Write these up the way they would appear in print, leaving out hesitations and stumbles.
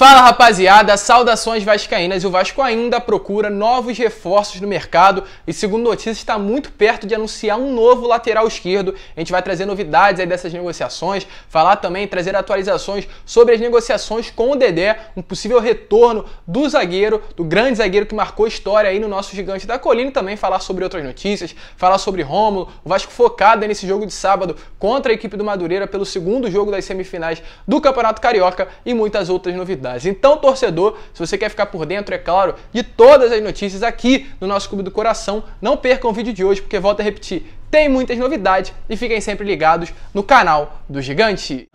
Fala rapaziada, saudações vascaínas. O Vasco ainda procura novos reforços no mercado e, segundo notícias, está muito perto de anunciar um novo lateral esquerdo. A gente vai trazer novidades aí dessas negociações, falar também, trazer atualizações sobre as negociações com o Dedé, um possível retorno do zagueiro, do grande zagueiro que marcou história aí no nosso Gigante da Colina, e também falar sobre outras notícias, falar sobre Rômulo, o Vasco focado nesse jogo de sábado contra a equipe do Madureira pelo segundo jogo das semifinais do Campeonato Carioca e muitas outras novidades. Então, torcedor, se você quer ficar por dentro, é claro, de todas as notícias aqui no nosso Clube do Coração, não percam o vídeo de hoje, porque, volto a repetir, tem muitas novidades e fiquem sempre ligados no canal do Gigante.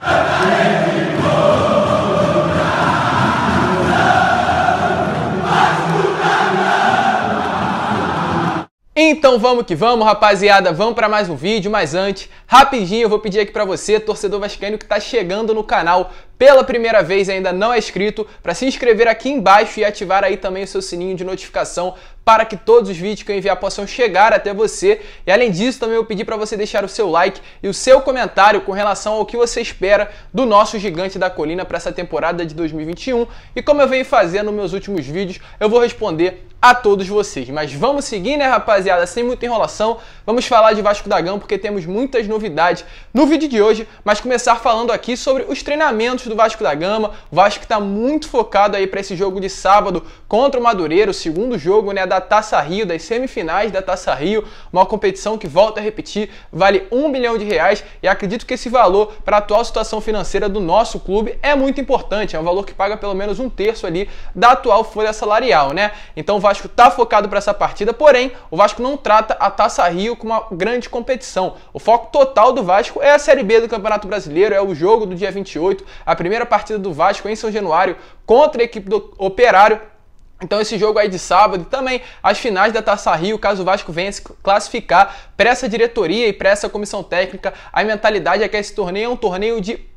Então vamos que vamos, rapaziada, vamos para mais um vídeo, mas antes, rapidinho, eu vou pedir aqui para você, torcedor vascaíno que está chegando no canal pela primeira vez e ainda não é inscrito, para se inscrever aqui embaixo e ativar aí também o seu sininho de notificação para que todos os vídeos que eu enviar possam chegar até você. E além disso, também eu pedi para você deixar o seu like e o seu comentário com relação ao que você espera do nosso Gigante da Colina para essa temporada de 2021. E como eu venho fazendo nos meus últimos vídeos, eu vou responder a todos vocês. Mas vamos seguir, né, rapaziada? Sem muita enrolação, vamos falar de Vasco da Gama porque temos muitas novidades no vídeo de hoje, mas começar falando aqui sobre os treinamentos do Vasco da Gama. O Vasco está muito focado aí para esse jogo de sábado contra o Madureira, o segundo jogo, né, da Taça Rio, das semifinais da Taça Rio, uma competição que, volto a repetir, vale R$1 milhão e acredito que esse valor para a atual situação financeira do nosso clube é muito importante, é um valor que paga pelo menos um terço ali da atual folha salarial, né? Então o Vasco está focado para essa partida, porém o Vasco não trata a Taça Rio como uma grande competição. O foco total do Vasco é a Série B do Campeonato Brasileiro, é o jogo do dia 28, a primeira partida do Vasco em São Januário contra a equipe do Operário. Então esse jogo aí de sábado e também as finais da Taça Rio, caso o Vasco venha se classificar, para essa diretoria e para essa comissão técnica, a mentalidade é que esse torneio é um torneio de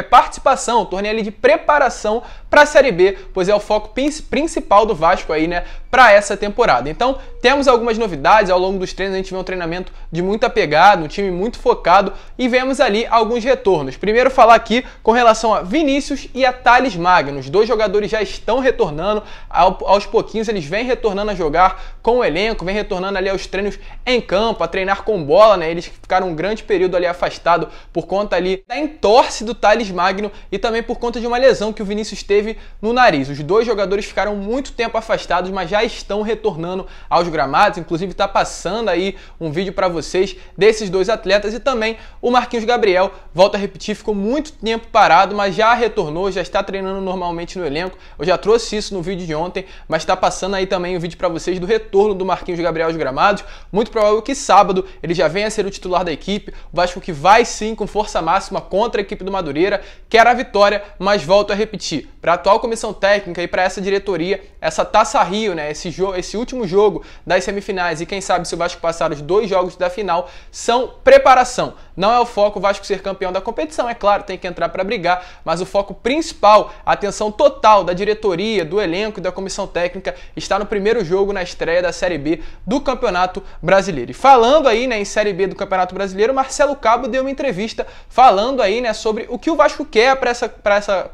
participação, um torneio ali de preparação para a Série B, pois é o foco principal do Vasco aí, né, para essa temporada. Então, temos algumas novidades ao longo dos treinos, a gente vê um treinamento de muita pegada, um time muito focado e vemos ali alguns retornos. Primeiro falar aqui com relação a Vinícius e a Thales Magno. Os dois jogadores já estão retornando, aos pouquinhos eles vêm retornando a jogar com o elenco, vêm retornando ali aos treinos em campo, a treinar com bola, né, eles ficaram um grande período ali afastado por conta ali da entorse do Thales Magno e também por conta de uma lesão que o Vinícius teve no nariz. Os dois jogadores ficaram muito tempo afastados, mas já estão retornando aos gramados. Inclusive está passando aí um vídeo para vocês desses dois atletas e também o Marquinhos Gabriel, volto a repetir, ficou muito tempo parado, mas já retornou, já está treinando normalmente no elenco. Eu já trouxe isso no vídeo de ontem, mas está passando aí também o vídeo para vocês do retorno do Marquinhos Gabriel aos gramados. Muito provável que sábado ele já venha a ser o titular da equipe. O Vasco que vai sim com força máxima contra a equipe do Madureira, quer a vitória, mas volto a repetir, para a atual comissão técnica e para essa diretoria, essa Taça Rio, né, esse último jogo das semifinais e quem sabe se o Vasco passar os dois jogos da final, são preparação. Não é o foco o Vasco ser campeão da competição, é claro, tem que entrar para brigar, mas o foco principal, a atenção total da diretoria, do elenco e da comissão técnica está no primeiro jogo na estreia da Série B do Campeonato Brasileiro. E falando aí, né, em Série B do Campeonato Brasileiro, Marcelo Cabo deu uma entrevista falando aí, né, sobre o que o Vasco quer para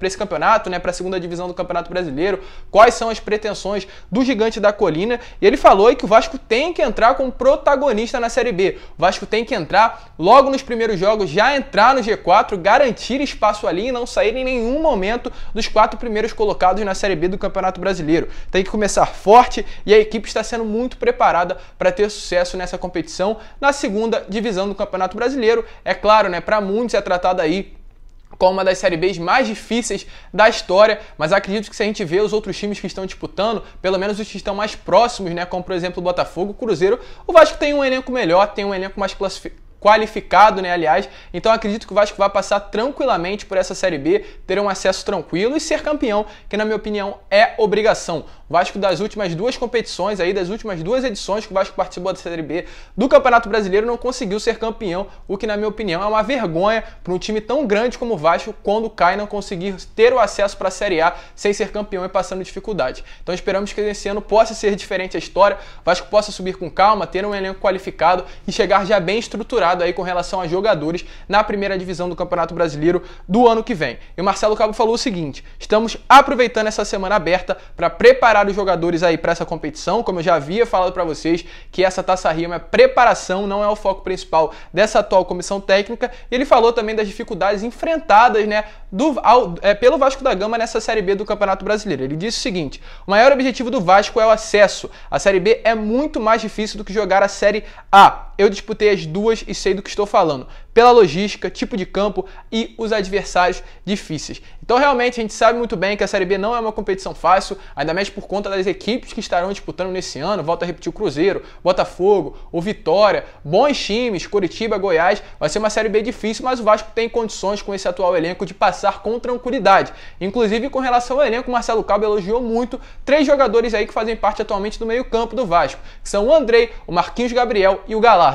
esse campeonato, né, para a segunda divisão do Campeonato Brasileiro, quais são as pretensões do Gigante da Colina, e ele falou aí que o Vasco tem que entrar como protagonista na Série B. O Vasco tem que entrar logo nos primeiros jogos, já entrar no G4, garantir espaço ali e não sair em nenhum momento dos 4 primeiros colocados na Série B do Campeonato Brasileiro. Tem que começar forte e a equipe está sendo muito preparada para ter sucesso nessa competição na segunda divisão do Campeonato Brasileiro. É claro, né, para muitos é tratado aí como uma das Série Bs mais difíceis da história, mas acredito que se a gente vê os outros times que estão disputando, pelo menos os que estão mais próximos, né, como por exemplo o Botafogo, o Cruzeiro, o Vasco tem um elenco melhor, tem um elenco mais qualificado, né, aliás, então acredito que o Vasco vai passar tranquilamente por essa Série B, ter um acesso tranquilo e ser campeão, que na minha opinião é obrigação. O Vasco das últimas duas competições aí, das últimas duas edições que o Vasco participou da Série B do Campeonato Brasileiro, não conseguiu ser campeão, o que na minha opinião é uma vergonha para um time tão grande como o Vasco, quando cai, não conseguir ter o acesso para a Série A sem ser campeão e passando dificuldade. Então esperamos que esse ano possa ser diferente a história, o Vasco possa subir com calma, ter um elenco qualificado e chegar já bem estruturado estruturado aí com relação a jogadores na primeira divisão do Campeonato Brasileiro do ano que vem. E o Marcelo Cabo falou o seguinte: estamos aproveitando essa semana aberta para preparar os jogadores aí para essa competição, como eu já havia falado para vocês, que essa Taça Rio é uma preparação, não é o foco principal dessa atual comissão técnica. E ele falou também das dificuldades enfrentadas, né, pelo Vasco da Gama nessa Série B do Campeonato Brasileiro. Ele disse o seguinte: o maior objetivo do Vasco é o acesso. A Série B é muito mais difícil do que jogar a Série A. Eu disputei as duas e sei do que estou falando, pela logística, tipo de campo e os adversários difíceis. Então realmente a gente sabe muito bem que a Série B não é uma competição fácil, ainda mais por conta das equipes que estarão disputando nesse ano. Volto a repetir: o Cruzeiro, Botafogo, o Vitória, bons times, Curitiba, Goiás. Vai ser uma Série B difícil, mas o Vasco tem condições com esse atual elenco de passar com tranquilidade. Inclusive com relação ao elenco, o Marcelo Cabo elogiou muito 3 jogadores aí que fazem parte atualmente do meio-campo do Vasco, que são o Andrei, o Marquinhos Gabriel e o Galarza.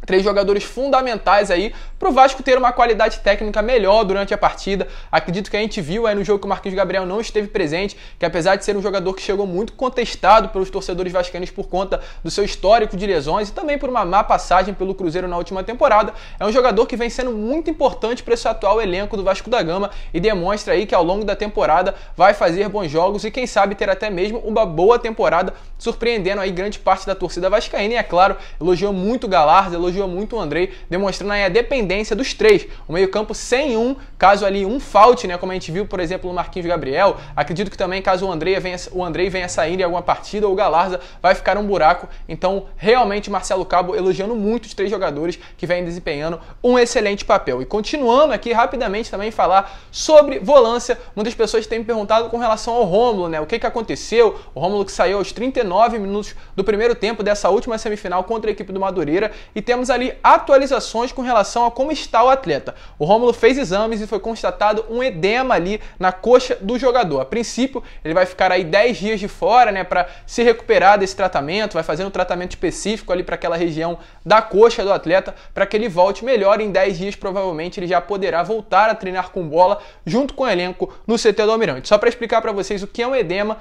3 jogadores fundamentais aí para o Vasco ter uma qualidade técnica melhor durante a partida. Acredito que a gente viu aí no jogo que o Marquinhos Gabriel não esteve presente, que apesar de ser um jogador que chegou muito contestado pelos torcedores vascaínos por conta do seu histórico de lesões e também por uma má passagem pelo Cruzeiro na última temporada, é um jogador que vem sendo muito importante para esse atual elenco do Vasco da Gama e demonstra aí que ao longo da temporada vai fazer bons jogos e quem sabe ter até mesmo uma boa temporada, surpreendendo aí grande parte da torcida vascaína. E é claro, elogiou muito o Galarza, elogiou muito o Andrei, demonstrando aí a dependência dos 3. O meio-campo sem caso ali falte, né, como a gente viu, por exemplo, no Marquinhos Gabriel. Acredito que também caso o Andrei venha sair em alguma partida ou o Galarza, vai ficar um buraco. Então, realmente, Marcelo Cabo elogiando muito os 3 jogadores que vêm desempenhando um excelente papel. E continuando aqui rapidamente também falar sobre volância, muitas pessoas têm me perguntado com relação ao Rômulo, né, o que aconteceu? O Rômulo que saiu aos 39 minutos do primeiro tempo dessa última semifinal contra a equipe do Madureira, e temos ali atualizações com relação a como está o atleta. O Rômulo fez exames e foi constatado um edema ali na coxa do jogador. A princípio, ele vai ficar aí 10 dias de fora, né, para se recuperar desse tratamento, vai fazer um tratamento específico ali para aquela região da coxa do atleta, para que ele volte melhor. Em 10 dias, provavelmente, ele já poderá voltar a treinar com bola junto com o elenco no CT do Almirante. Só para explicar para vocês o que é um edema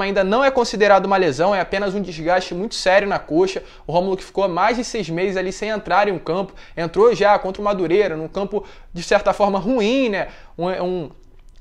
ainda não é considerado uma lesão, é apenas um desgaste muito sério na coxa. O Rômulo, que ficou mais de 6 meses ali sem entrar em um campo, entrou já contra o Madureira, num campo de certa forma ruim, né?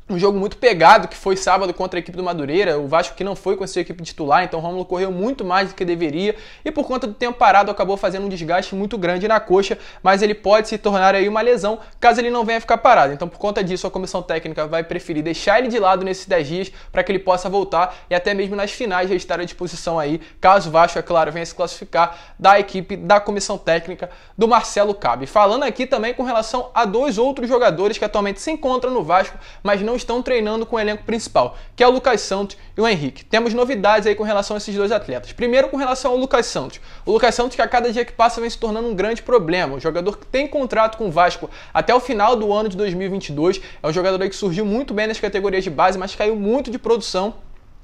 Um jogo muito pegado que foi sábado contra a equipe do Madureira, o Vasco que não foi com a sua equipe titular, então o Rômulo correu muito mais do que deveria e por conta do tempo parado acabou fazendo um desgaste muito grande na coxa, mas ele pode se tornar aí uma lesão caso ele não venha ficar parado. Então por conta disso a comissão técnica vai preferir deixar ele de lado nesses 10 dias para que ele possa voltar e até mesmo nas finais já estar à disposição aí, caso o Vasco, é claro, venha se classificar da equipe da comissão técnica do Marcelo Cabo. E falando aqui também com relação a 2 outros jogadores que atualmente se encontram no Vasco, mas não estão treinando com o elenco principal, que é o Lucas Santos e o Henrique. Temos novidades aí com relação a esses 2 atletas. Primeiro, com relação ao Lucas Santos. O Lucas Santos, que a cada dia que passa vem se tornando um grande problema. O jogador que tem contrato com o Vasco até o final do ano de 2022. É um jogador aí que surgiu muito bem nas categorias de base, mas caiu muito de produção.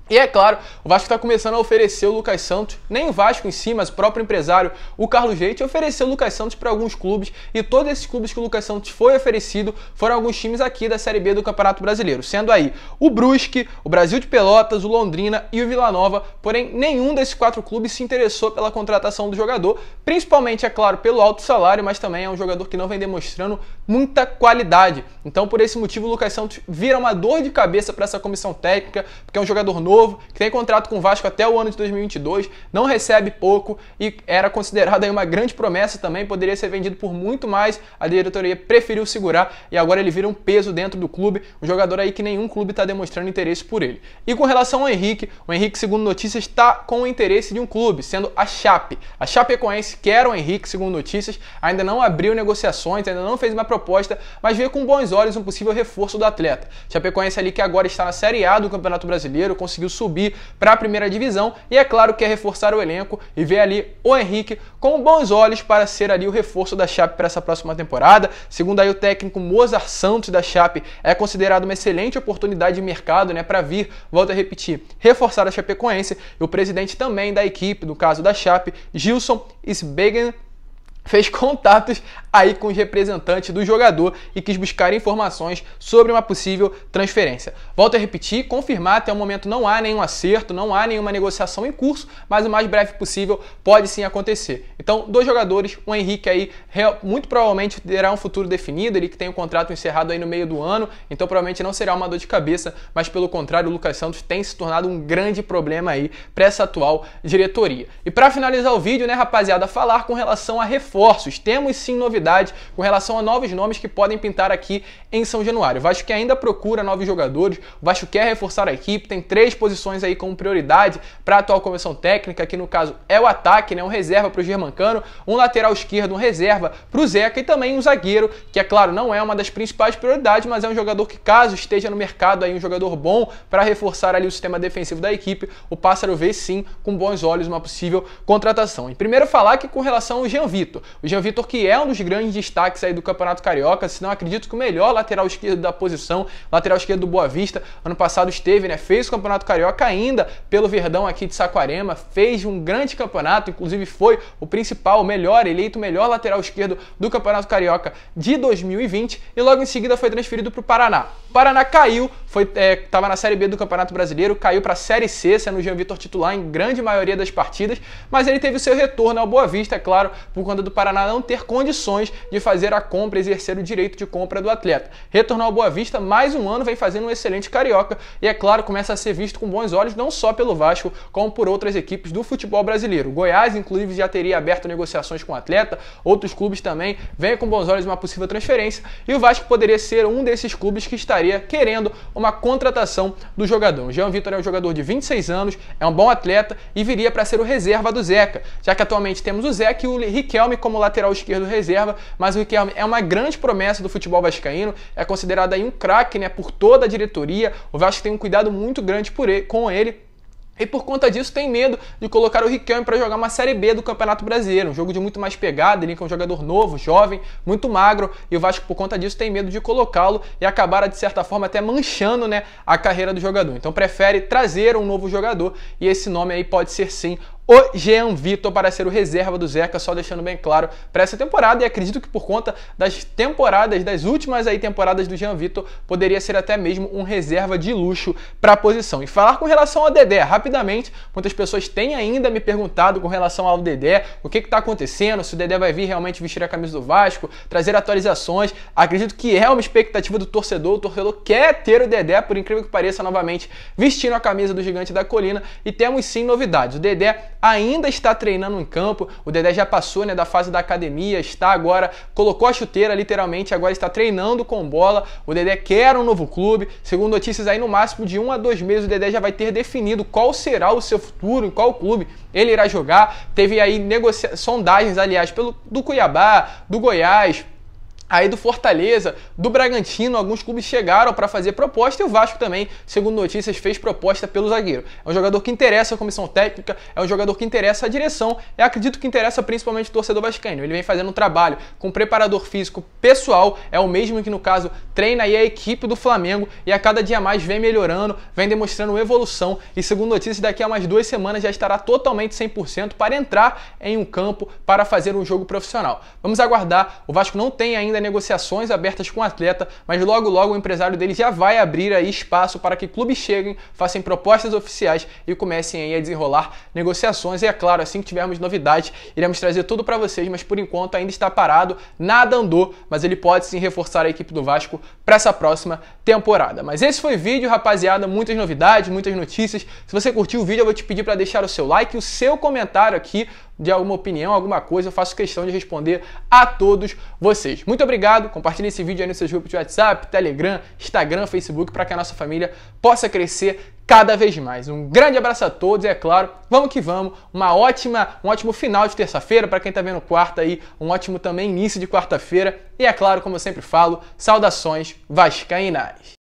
E é claro, o Vasco está começando a oferecer o Lucas Santos, nem o Vasco em si, mas o próprio empresário, o Carlos Leite, ofereceu o Lucas Santos para alguns clubes, e todos esses clubes que o Lucas Santos foi oferecido foram alguns times aqui da Série B do Campeonato Brasileiro, sendo aí o Brusque, o Brasil de Pelotas, o Londrina e o Vila Nova. Porém, nenhum desses 4 clubes se interessou pela contratação do jogador, principalmente, é claro, pelo alto salário, mas também é um jogador que não vem demonstrando muita qualidade. Então, por esse motivo, o Lucas Santos vira uma dor de cabeça para essa comissão técnica, porque é um jogador novo, que tem contrato com o Vasco até o ano de 2022, não recebe pouco e era considerado aí uma grande promessa também, poderia ser vendido por muito mais, a diretoria preferiu segurar e agora ele vira um peso dentro do clube, um jogador aí que nenhum clube está demonstrando interesse por ele. E com relação ao Henrique, o Henrique, segundo notícias, está com o interesse de um clube, sendo a Chape. A Chapecoense quer o Henrique, segundo notícias, ainda não abriu negociações, ainda não fez uma proposta, mas vê com bons olhos um possível reforço do atleta. Chapecoense ali que agora está na Série A do Campeonato Brasileiro, conseguiu subir para a primeira divisão e é claro que quer reforçar o elenco e ver ali o Henrique com bons olhos para ser ali o reforço da Chape para essa próxima temporada. Segundo aí o técnico Mozart Santos da Chape, é considerado uma excelente oportunidade de mercado, né, para vir, volto a repetir, reforçar a Chapecoense. E o presidente também da equipe, no caso da Chape, Gilson Sbegen, fez contatos aí com os representantes do jogador e quis buscar informações sobre uma possível transferência. Volto a repetir, confirmar, até o momento não há nenhum acerto, não há nenhuma negociação em curso, mas o mais breve possível pode sim acontecer. Então, dois jogadores, o Henrique aí muito provavelmente terá um futuro definido, ele que tem o contrato encerrado aí no meio do ano, então provavelmente não será uma dor de cabeça, mas pelo contrário, o Lucas Santos tem se tornado um grande problema aí para essa atual diretoria. E para finalizar o vídeo, né, rapaziada, falar com relação a reforços. Temos sim novidades com relação a novos nomes que podem pintar aqui em São Januário. O Vasco que ainda procura novos jogadores, o Vasco quer reforçar a equipe, tem 3 posições aí como prioridade para a atual comissão técnica, que no caso é o ataque, né, um reserva para o Germancano, um lateral esquerdo, um reserva para o Zeca e também um zagueiro, que é claro, não é uma das principais prioridades, mas é um jogador que caso esteja no mercado aí, um jogador bom para reforçar ali o sistema defensivo da equipe, o Pássaro vê sim com bons olhos uma possível contratação. E primeiro falar que com relação ao Jean Vitor, o Jean Vitor que é um dos grandes destaques aí do Campeonato Carioca, se não acredito que o melhor lateral esquerdo da posição, lateral esquerdo do Boa Vista, ano passado esteve, né, fez o Campeonato Carioca ainda pelo Verdão aqui de Saquarema, fez um grande campeonato, inclusive foi o principal, eleito o melhor lateral esquerdo do Campeonato Carioca de 2020 e logo em seguida foi transferido para o Paraná. O Paraná caiu, estava na Série B do Campeonato Brasileiro, caiu para a Série C, sendo o Jean Vitor titular em grande maioria das partidas, mas ele teve o seu retorno ao Boa Vista, é claro, por conta do Paraná não ter condições de fazer a compra, exercer o direito de compra do atleta. Retornou ao Boa Vista, mais um ano vem fazendo um excelente Carioca e, é claro, começa a ser visto com bons olhos não só pelo Vasco, como por outras equipes do futebol brasileiro. O Goiás, inclusive, já teria aberto negociações com o atleta, outros clubes também veem com bons olhos uma possível transferência e o Vasco poderia ser um desses clubes que estaria querendo uma contratação do jogador. O Jean Vitor é um jogador de 26 anos, é um bom atleta e viria para ser o reserva do Zeca, já que atualmente temos o Zeca e o Riquelme como lateral esquerdo reserva, mas o Riquelme é uma grande promessa do futebol vascaíno, é considerado aí um craque, né, por toda a diretoria. O Vasco tem um cuidado muito grande com ele. E por conta disso tem medo de colocar o Riquelme para jogar uma Série B do Campeonato Brasileiro, um jogo de muito mais pegada, ele é um jogador novo, jovem, muito magro, e o Vasco por conta disso tem medo de colocá-lo e acabar de certa forma até manchando, né, a carreira do jogador. Então prefere trazer um novo jogador e esse nome aí pode ser sim o Jean Vitor para ser o reserva do Zeca, só deixando bem claro para essa temporada, e acredito que por conta das últimas aí temporadas do Jean Vitor, poderia ser até mesmo um reserva de luxo para a posição. E falar com relação ao Dedé, rapidamente, muitas pessoas têm ainda me perguntado com relação ao Dedé, o que está acontecendo, se o Dedé vai vir realmente vestir a camisa do Vasco, trazer atualizações. Acredito que é uma expectativa do torcedor, o torcedor quer ter o Dedé, por incrível que pareça, novamente vestindo a camisa do Gigante da Colina, e temos sim novidades. O Dedé ainda está treinando em campo, o Dedé já passou, né, da fase da academia, está agora, colocou a chuteira literalmente, agora está treinando com bola. O Dedé quer um novo clube, segundo notícias aí no máximo de 1 a 2 meses o Dedé já vai ter definido qual será o seu futuro, em qual clube ele irá jogar. Teve aí sondagens, aliás, do Cuiabá, do Goiás, aí do Fortaleza, do Bragantino, alguns clubes chegaram para fazer proposta e o Vasco também, segundo notícias, fez proposta pelo zagueiro. É um jogador que interessa a comissão técnica, é um jogador que interessa a direção e acredito que interessa principalmente o torcedor vascaíno. Ele vem fazendo um trabalho com preparador físico pessoal, é o mesmo que no caso treina aí a equipe do Flamengo e a cada dia mais vem melhorando, vem demonstrando evolução e segundo notícias daqui a umas 2 semanas já estará totalmente 100% para entrar em um campo para fazer um jogo profissional. Vamos aguardar, o Vasco não tem ainda negociações abertas com o atleta, mas logo logo o empresário dele já vai abrir aí espaço para que clubes cheguem, façam propostas oficiais e comecem aí a desenrolar negociações. E é claro, assim que tivermos novidades, iremos trazer tudo para vocês, mas por enquanto ainda está parado, nada andou, mas ele pode sim reforçar a equipe do Vasco para essa próxima temporada. Mas esse foi o vídeo, rapaziada, muitas novidades, muitas notícias. Se você curtiu o vídeo, eu vou te pedir para deixar o seu like e o seu comentário aqui de alguma opinião, alguma coisa, eu faço questão de responder a todos vocês. Muito obrigado, compartilhe esse vídeo aí nos seus grupos de WhatsApp, Telegram, Instagram, Facebook, para que a nossa família possa crescer cada vez mais. Um grande abraço a todos e, é claro, vamos que vamos, um ótimo final de terça-feira, para quem está vendo quarta aí, um ótimo também início de quarta-feira, e é claro, como eu sempre falo, saudações vascaínas!